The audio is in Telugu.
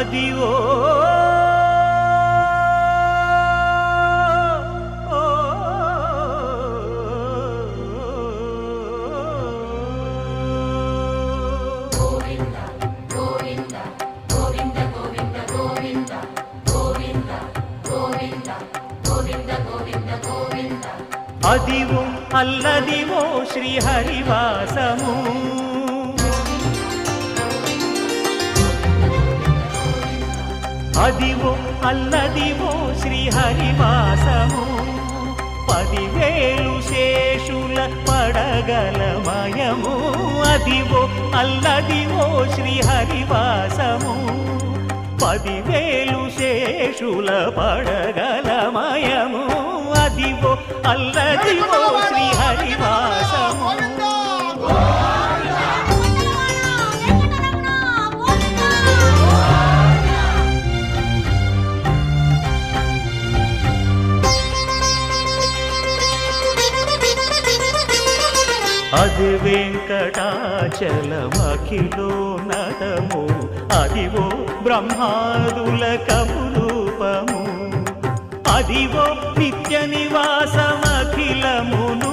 అదివో అదివో అల్లదివో శ్రీహరివాసము అదివో అల్లదివో శ్రీహరివాసము 10,000 శేషుల పడగలమయము అదివో అల్లదివో శ్రీహరివాసము 10,000 శేషుల పడగలమయము అదివో అల్లదివో శ్రీహరివాసము అది వెంకటాచలమఖిలోన్నతము అదివో బ్రహ్మాదుల కపురూపము అదివో నిత్య నివాసమఖిలమును